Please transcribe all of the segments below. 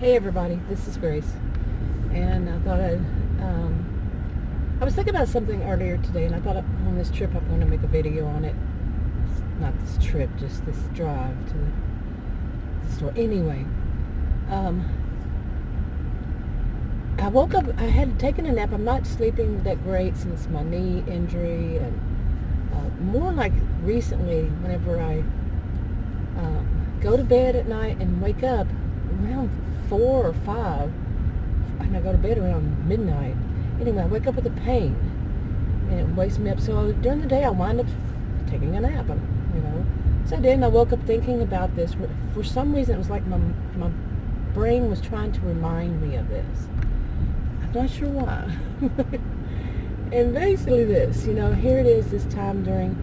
Hey everybody, this is Grace, and I thought I was thinking about something earlier today, and I thought on this trip I'm going to make a video on it. Not this trip, just this drive to the store. Anyway, I woke up, I had taken a nap. I'm not sleeping that great since my knee injury, and more like recently, whenever I go to bed at night and wake up around 4 or 5, and I go to bed around midnight. Anyway, I wake up with a pain, and it wakes me up. So during the day, I wind up taking a nap, So I did, and I woke up thinking about this. For some reason, it was like my brain was trying to remind me of this. I'm not sure why. And basically this, here it is this time during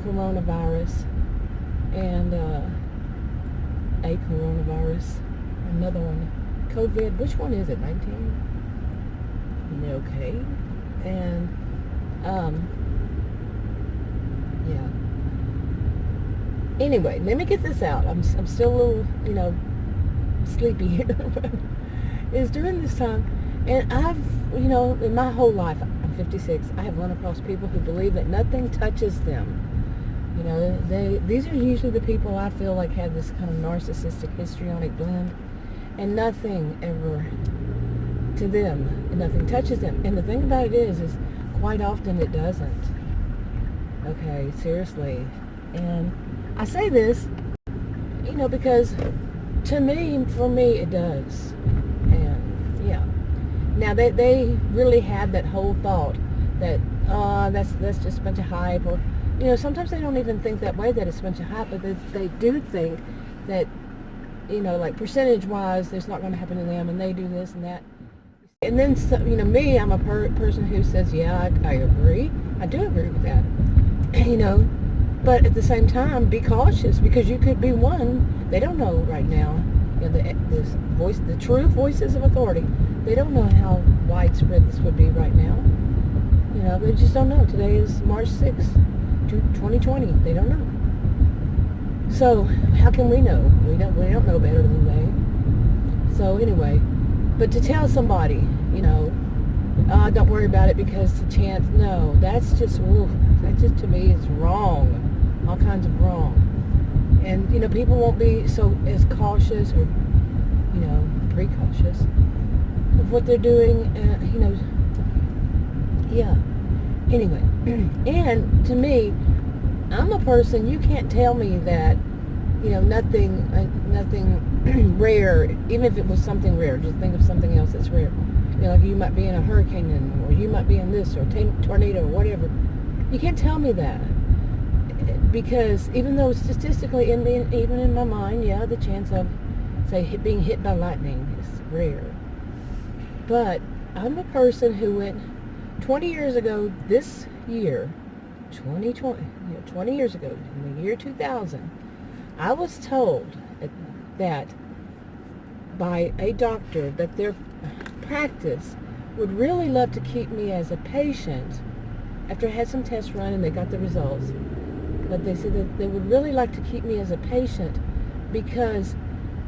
coronavirus, and a coronavirus, another one, COVID, which one is it, 19? Okay. And, yeah. Anyway, let me get this out. I'm still a little, sleepy here, but it's during this time, and I've, in my whole life, I'm 56, I have run across people who believe that nothing touches them. These are usually the people I feel like have this kind of narcissistic, histrionic blend, and nothing ever to them, nothing touches them. And the thing about it is quite often it doesn't. Okay, seriously. And I say this, because for me, it does. And yeah. Now they really have that whole thought that that's just a bunch of hype, or sometimes they don't even think that way, that it's a bunch of hype, but they do think that like percentage-wise, it's not going to happen to them, and they do this and that. And then, me, I'm a person who says, yeah, I agree. I do agree with that. But at the same time, be cautious, because you could be one. They don't know right now. The true voices of authority. They don't know how widespread this would be right now. They just don't know. Today is March 6th, 2020. They don't know. So how can we know? We don't know better than they. So anyway, but to tell somebody, don't worry about it because the chance. No, that just to me is wrong. All kinds of wrong. And people won't be as cautious or precautious of what they're doing. Yeah. Anyway, and to me, I'm a person, you can't tell me that, nothing rare, even if it was something rare. Just think of something else that's rare. Like you might be in a hurricane, or you might be in this, or tornado, or whatever. You can't tell me that. Because even though statistically, even in my mind, yeah, the chance of, say, being hit by lightning is rare. But I'm a person who went 20 years ago this year, 2020, 20 years ago, in the year 2000, I was told that by a doctor that their practice would really love to keep me as a patient after I had some tests run and they got the results. But they said that they would really like to keep me as a patient because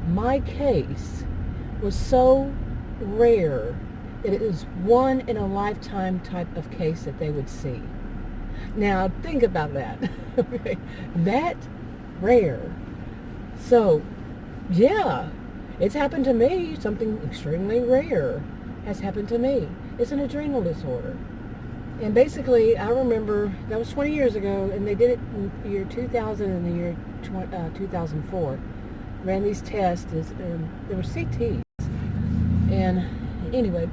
my case was so rare that it was one in a lifetime type of case that they would see. Now think about that. Okay, that rare. So yeah, it's happened to me. Something extremely rare has happened to me. It's an adrenal disorder. And basically, I remember, that was 20 years ago, and they did it in the year 2000 and the year 2004. Ran these tests. There were CTs. And anyway,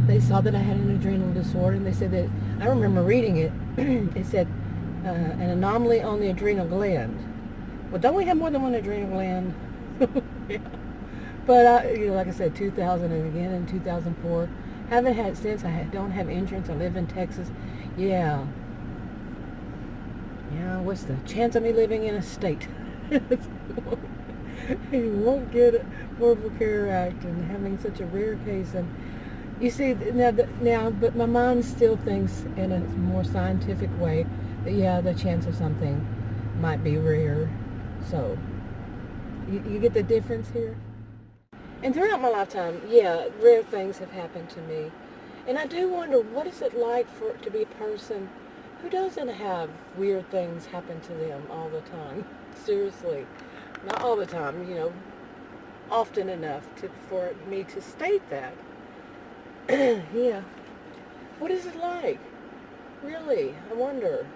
they saw that I had an adrenal disorder, and they said that, I remember reading it, it said an anomaly on the adrenal gland. Well, don't we have more than one adrenal gland? Yeah. But, like I said, 2000 and again in 2004. Haven't had it since. I don't have insurance. I live in Texas. Yeah. Yeah, what's the chance of me living in a state? You won't get Affordable Care Act and having such a rare case. And you see, now, but my mind still thinks in a more scientific way that, yeah, the chance of something might be rare. So, you get the difference here? And throughout my lifetime, yeah, rare things have happened to me. And I do wonder, what is it like for to be a person who doesn't have weird things happen to them all the time? Seriously. Not all the time, often enough for me to state that. Yeah. What is it like? Really, I wonder.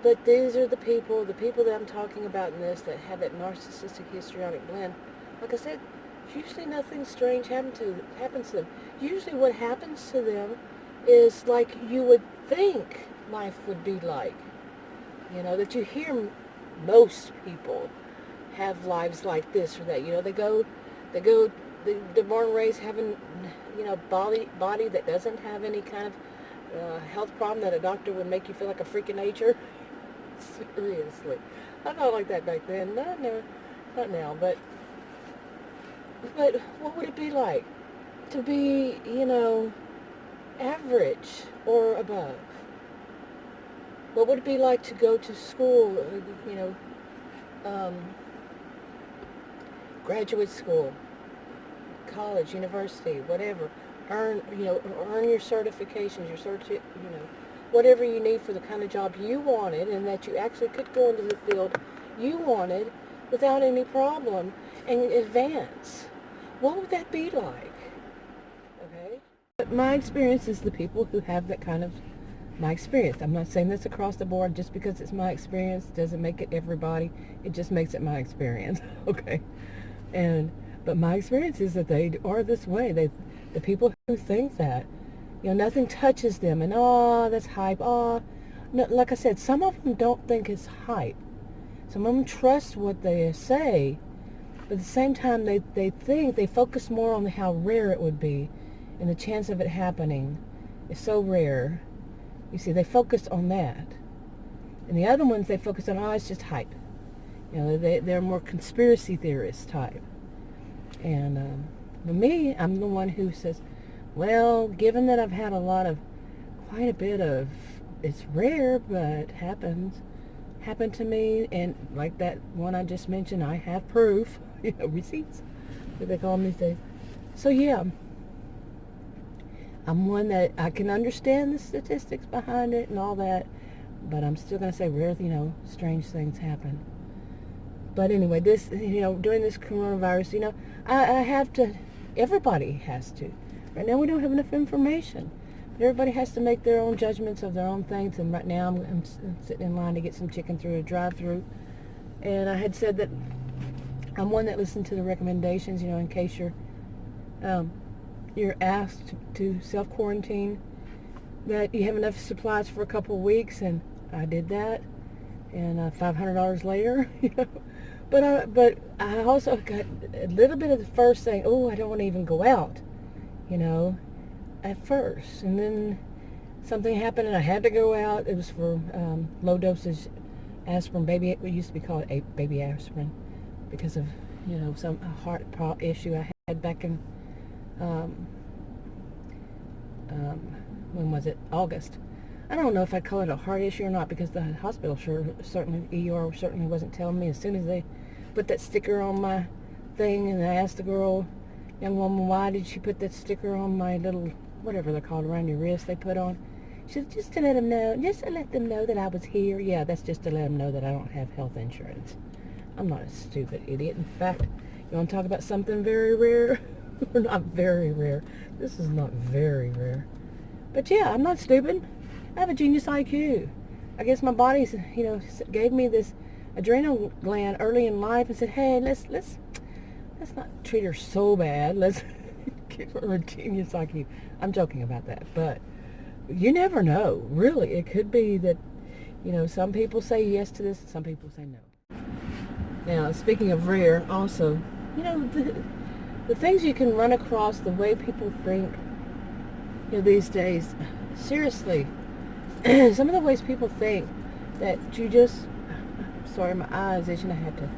But these are the people that I'm talking about in this that have that narcissistic histrionic blend. Like I said, usually nothing strange happens to them. Usually what happens to them is like you would think life would be like. That you hear most people have lives like this or that. They're born and raised having, body that doesn't have any kind of health problem that a doctor would make you feel like a freak of nature. Seriously. I thought like that back then. No, not now. But what would it be like to be, average or above? What would it be like to go to school, graduate school, college, university, whatever, earn your certifications, whatever you need for the kind of job you wanted, and that you actually could go into the field you wanted without any problem and advance. What would that be like? Okay? But my experience is the people who have that kind of my experience. I'm not saying this across the board. Just because it's my experience doesn't make it everybody. It just makes it my experience. Okay? But my experience is that they are this way. The people who think that, nothing touches them, and that's hype. No, like I said, some of them don't think it's hype. Some of them trust what they say, but at the same time they focus more on how rare it would be, and the chance of it happening is so rare. You see, they focus on that, and the other ones they focus on, it's just hype. They're more conspiracy theorist type. And for me, I'm the one who says, well, given that I've had quite a bit of, it's rare, but happened to me, and like that one I just mentioned, I have proof, receipts, what they call them these days. So yeah, I'm one that I can understand the statistics behind it and all that, but I'm still going to say rare, strange things happen. But anyway, this, during this coronavirus, I have to, everybody has to. Right now we don't have enough information. But everybody has to make their own judgments of their own things. And right now I'm sitting in line to get some chicken through a drive-through. And I had said that I'm one that listened to the recommendations, in case you're asked to self-quarantine, that you have enough supplies for a couple of weeks. And I did that. And $500 later, But I also got a little bit of the first saying, I don't want to even go out, at first. And then something happened and I had to go out. It was for low dosage aspirin, it used to be called baby aspirin, because of, some heart issue I had back in, when was it? August. I don't know if I'd call it a heart issue or not, because the hospital certainly wasn't telling me. As soon as they put that sticker on my thing, and I asked the young woman, why did she put that sticker on my little, whatever they're called, around your wrist they put on? She said, just to let them know that I was here. Yeah, that's just to let them know that I don't have health insurance. I'm not a stupid idiot. In fact, you want to talk about something very rare? Or not very rare. This is not very rare. But yeah, I'm not stupid. I have a genius IQ. I guess my body, gave me this adrenal gland early in life and said, hey, let's not treat her so bad. Let's give her a genius IQ. I'm joking about that, but you never know. Really, it could be that, some people say yes to this, and some people say no. Now, speaking of rare, also, the things you can run across, the way people think, these days, seriously, some of the ways people think that you just, sorry, my eyes itching. I had to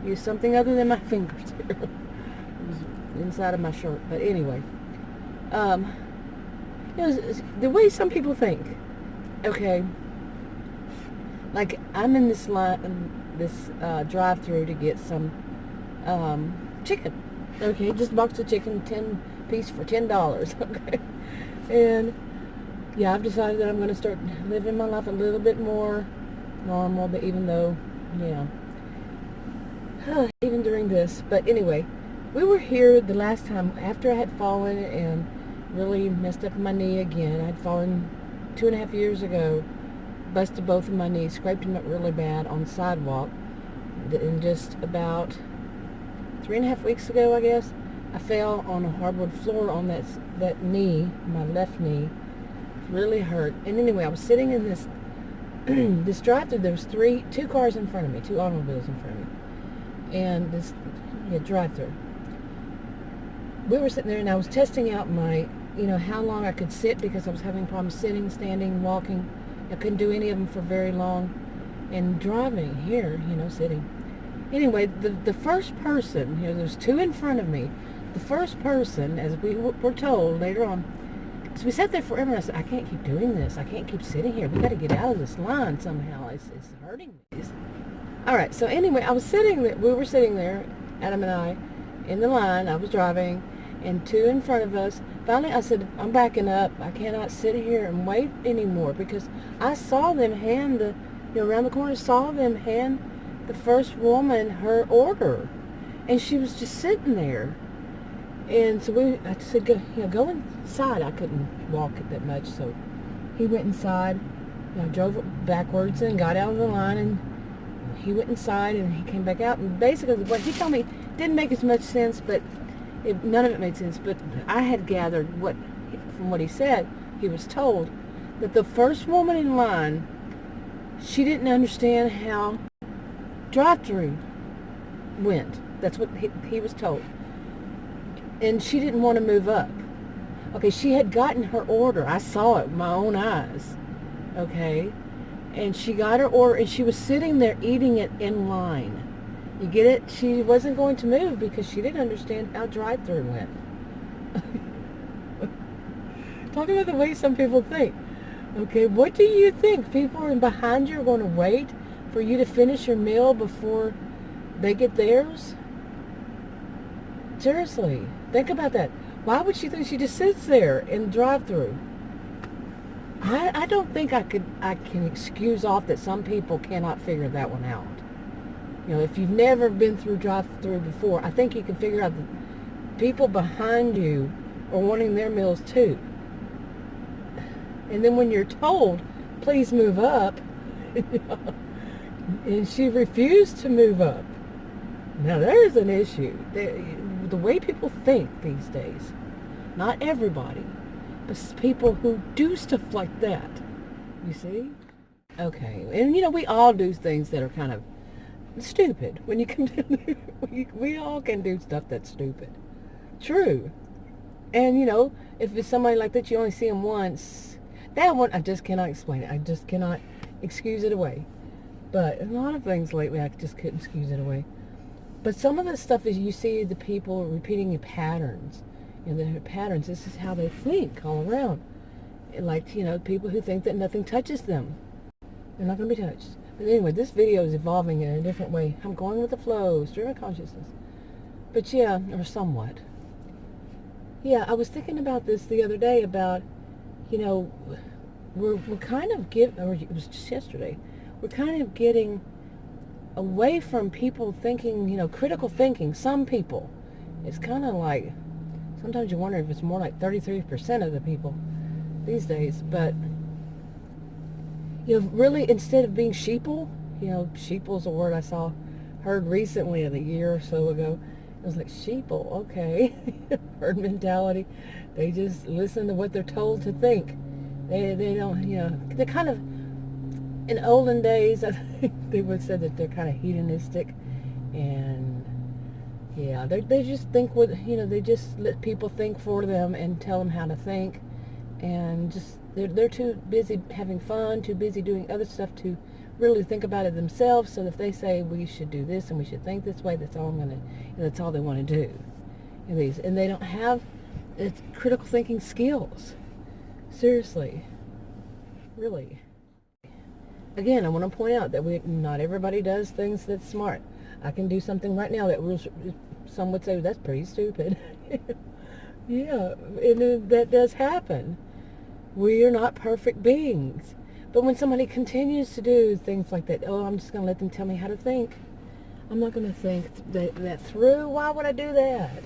use something other than my fingers here. It was inside of my shirt. But anyway, the way some people think. Okay, like I'm in this line, this drive-through to get some chicken. Okay, just a box of chicken, 10 piece for $10. Okay, and yeah, I've decided that I'm going to start living my life a little bit more normal, but even though, yeah, even during this. But anyway, we were here the last time after I had fallen and really messed up my knee again. I'd fallen 2.5 years ago, busted both of my knees, scraped them up really bad on the sidewalk. And just about 3.5 weeks ago, I guess, I fell on a hardwood floor on that knee, my left knee. Really hurt. And anyway, I was sitting in this this drive-thru. There was two cars in front of me, two automobiles in front of me, and this drive-thru. We were sitting there, and I was testing out my, how long I could sit, because I was having problems sitting, standing, walking. I couldn't do any of them for very long. And driving here, sitting. Anyway, the first person, there's two in front of me. The first person, as we were told later on, so we sat there forever, and I said, I can't keep doing this. I can't keep sitting here. We got to get out of this line somehow. It's hurting me. All right, so anyway, we were sitting there, Adam and I, in the line. I was driving, and two in front of us. Finally, I said, I'm backing up. I cannot sit here and wait anymore, because I saw them hand around the corner, saw them hand the first woman her order, and she was just sitting there. And so I said, go inside. I couldn't walk it that much, so he went inside. Drove it backwards and got out of the line, and he went inside, and he came back out. And basically, what he told me didn't make as much sense, but none of it made sense. But I had gathered from what he said, he was told that the first woman in line, she didn't understand how drive-through went. That's what he was told. And she didn't want to move up. Okay, she had gotten her order. I saw it with my own eyes. Okay? And she got her order, and she was sitting there eating it in line. You get it? She wasn't going to move because she didn't understand how drive-through went. Talk about the way some people think. Okay, what do you think? People behind you are going to wait for you to finish your meal before they get theirs? Seriously, think about that. Why would she think she just sits there in the drive-thru? I don't think I can excuse off that some people cannot figure that one out. If you've never been through drive-thru before, I think you can figure out that people behind you are wanting their meals too. And then when you're told, please move up, and she refused to move up. Now there's an issue. The way people think these days, not everybody, but people who do stuff like that, you see? Okay, and we all do things that are kind of stupid. When you come to we all can do stuff that's stupid. True. And if it's somebody like that, you only see them once. That one, I just cannot explain it. I just cannot excuse it away. But a lot of things lately, I just couldn't excuse it away. But some of the stuff is you see the people repeating patterns. The patterns, this is how they think all around. Like, people who think that nothing touches them. They're not going to be touched. But anyway, this video is evolving in a different way. I'm going with the flow, stream of consciousness. But yeah, or somewhat. Yeah, I was thinking about this the other day about, we're kind of or it was just yesterday, we're kind of getting away from people thinking, critical thinking. Some people, it's kind of like, sometimes you wonder if it's more like 33% of the people these days. But, really, instead of being sheeple, sheeple's a word I heard recently, a year or so ago. It was like, sheeple, okay. Herd mentality. They just listen to what they're told to think. They don't, they're kind of, in olden days, I think they would have said that they're kind of hedonistic, and yeah, they just think they just let people think for them and tell them how to think, and just they're too busy having fun, too busy doing other stuff to really think about it themselves. So if they say we should do this and we should think this way, that's all that's all they want to do. And they don't have critical thinking skills. Seriously, really. Again, I want to point out that not everybody does things that's smart. I can do something right now that will some would say that's pretty stupid. Yeah, and that does happen. We are not perfect beings. But when somebody continues to do things like that, oh, I'm just going to let them tell me how to think. I'm not going to think that through. Why would I do that?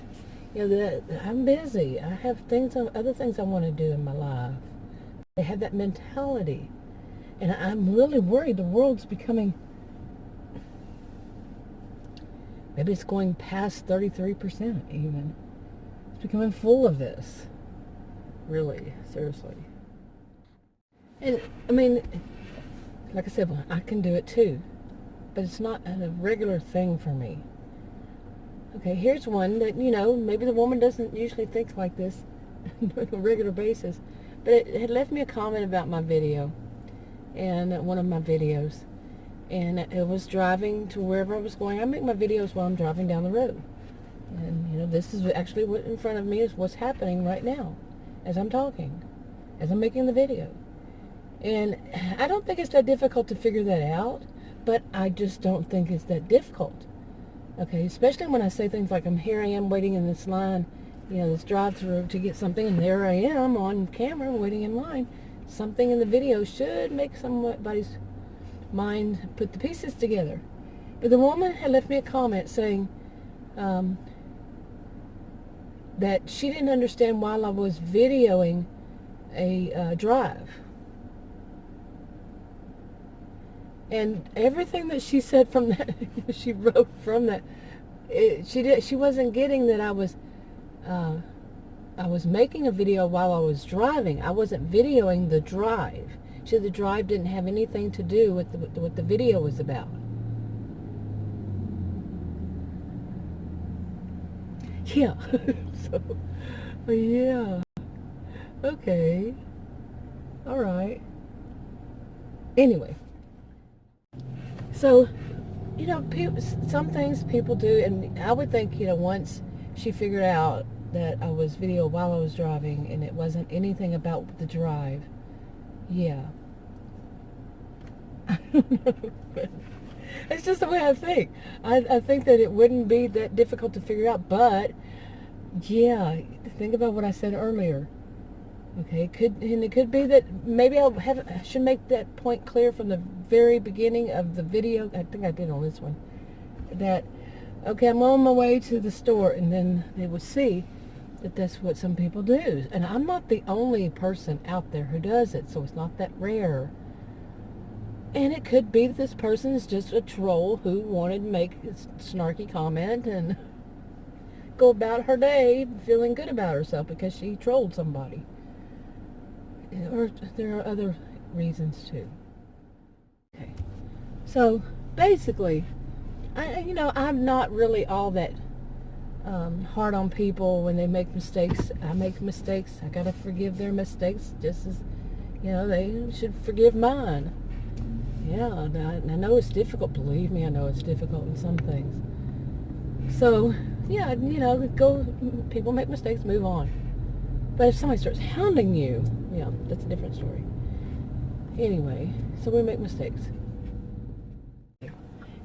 That I'm busy. I have other things I want to do in my life. They have that mentality. And I'm really worried the world's becoming, maybe it's going past 33% even. It's becoming full of this. Really, seriously. And, I mean, like I said, well, I can do it too. But it's not a regular thing for me. Okay, here's one that, maybe the woman doesn't usually think like this on a regular basis. But it had left me a comment about my video, and one of my videos. And it was driving to wherever I was going. I make my videos while I'm driving down the road. And, this is actually what in front of me is what's happening right now as I'm talking, as I'm making the video. And I don't think it's that difficult to figure that out, but I just don't think it's that difficult. Okay, especially when I say things like here I am waiting in this line, this drive-through to get something, and there I am on camera waiting in line. Something in the video should make somebody's mind put the pieces together. But the woman had left me a comment saying that she didn't understand why I was videoing a drive. And everything that she said from that, she wrote from that, she wasn't getting that I was making a video while I was driving. I wasn't videoing the drive. She said the drive didn't have anything to do with what the video was about. Yeah. So, yeah. Okay. All right. Anyway. So, some things people do, and I would think, once she figured out that I was video while I was driving and it wasn't anything about the drive, yeah. I don't know, but it's just the way I think. I think that it wouldn't be that difficult to figure out, but, yeah, think about what I said earlier. Okay, it could be that maybe I should make that point clear from the very beginning of the video. I think I did on this one. That, okay, I'm on my way to the store, and then they would see that that's what some people do. And I'm not the only person out there who does it, so it's not that rare. And it could be that this person is just a troll who wanted to make a snarky comment and go about her day feeling good about herself because she trolled somebody. Or there are other reasons too. Okay. So basically, I'm not really all that hard on people when they make mistakes. I make mistakes. I gotta forgive their mistakes just as, they should forgive mine. Yeah, I know it's difficult. Believe me, I know it's difficult in some things. So, yeah, people make mistakes, move on. But if somebody starts hounding you, that's a different story. Anyway, so we make mistakes.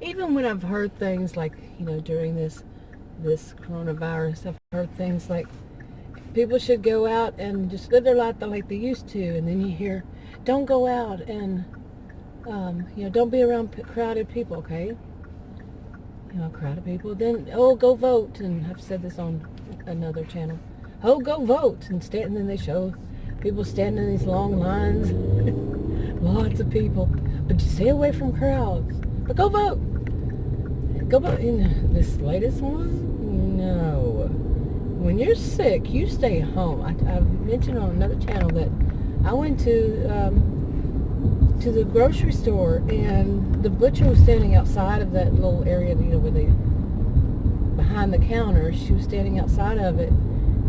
Even when I've heard things like, during this coronavirus, I've heard things like people should go out and just live their life like they used to. And then you hear, don't go out and, don't be around crowded people, okay? Crowded people. Then, go vote. And I've said this on another channel. Go vote. And then they show people standing in these long lines. Lots of people. But you stay away from crowds. But go vote. Go vote. In this latest one? No. When you're sick, you stay home. I mentioned on another channel that I went to the grocery store, and the butcher was standing outside of that little area, where they, behind the counter. She was standing outside of it,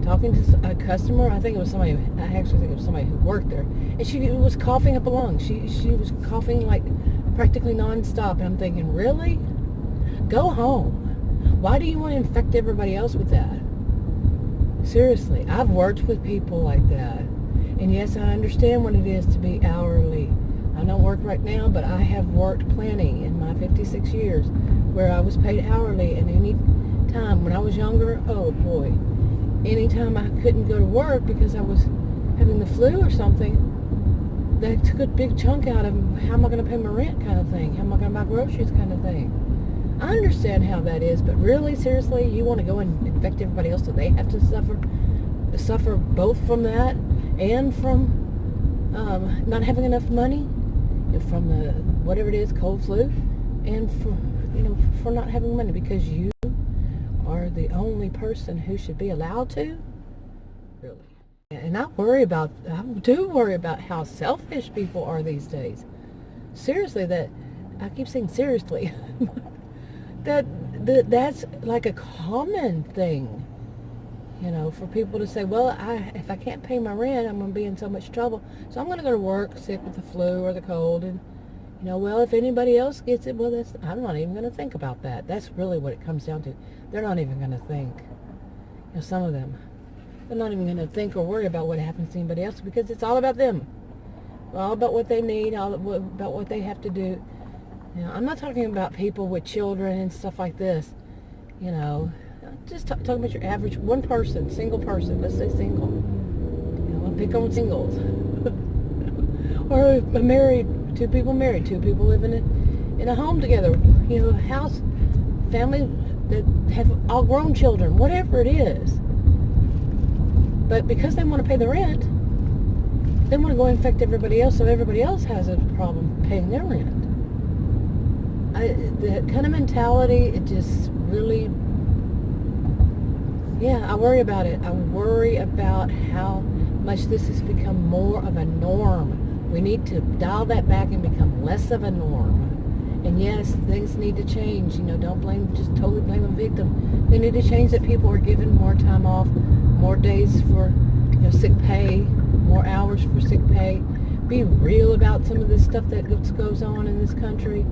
talking to a customer. I think it was somebody. I actually think it was somebody who worked there, and she was coughing up a lung. She was coughing like practically nonstop. And I'm thinking, really? Go home. Why do you want to infect everybody else with that? Seriously, I've worked with people like that, and yes, I understand what it is to be hourly. I don't work right now, but I have worked plenty in my 56 years where I was paid hourly, and any time when I was younger, oh boy, anytime I couldn't go to work because I was having the flu or something, that took a big chunk out of how am I going to pay my rent kind of thing, how am I going to buy groceries kind of thing. I understand how that is, but really, seriously, you want to go and infect everybody else so they have to suffer both from that and from not having enough money, from the whatever it is, cold flu, and for not having money because you are the only person who should be allowed to? Really? And I do worry about how selfish people are these days. Seriously, that I keep saying seriously. that's like a common thing, for people to say, well, if I can't pay my rent, I'm going to be in so much trouble, so I'm going to go to work sick with the flu or the cold, and well, if anybody else gets it, well, I'm not even going to think about that. That's really what it comes down to. They're not even going to think. Some of them, they're not even going to think or worry about what happens to anybody else because it's all about them. All about what they need, all about what they have to do. I'm not talking about people with children and stuff like this. Just talking about your average one person, single person. Let's say single. I'll pick on singles. Or two people married, two people living in a home together. House, family that have all grown children, whatever it is. But because they want to pay the rent, they want to go infect everybody else, so everybody else has a problem paying their rent. That kind of mentality, it just really, I worry about it. I worry about how much this has become more of a norm. We need to dial that back and become less of a norm. And yes, things need to change. Don't just totally blame a victim. They need to change that people are given more time off, more days for sick pay, more hours for sick pay. Be real about some of the stuff that goes on in this country.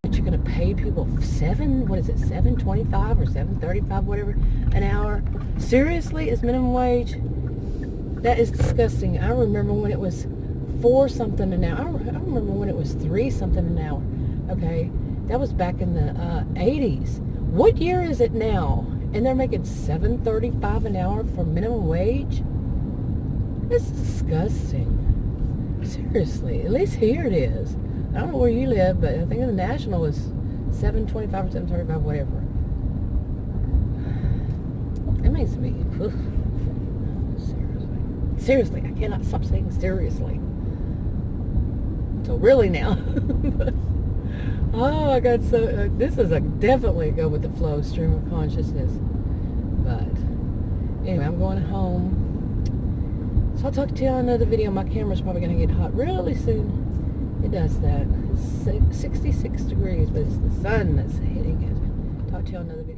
What you're going to pay people $7.25 or $7.35, whatever, an hour? Seriously, is minimum wage? That is disgusting. I remember when it was 4 something an hour. I remember when it was 3 something an hour. Okay, that was back in the 80s. What year is it now? And they're making $7.35 an hour for minimum wage? It's disgusting. Seriously, at least here it is. I don't know where you live, but I think the national is $7.25 or $7.35, whatever. It makes me, seriously, I cannot stop saying seriously. So really now. Oh, I got so, this is definitely a go with the flow stream of consciousness. But anyway, I'm going home. So I'll talk to you on another video. My camera's probably going to get hot really soon. It does that. It's 66 degrees, but it's the sun that's hitting it. Talk to you on another video.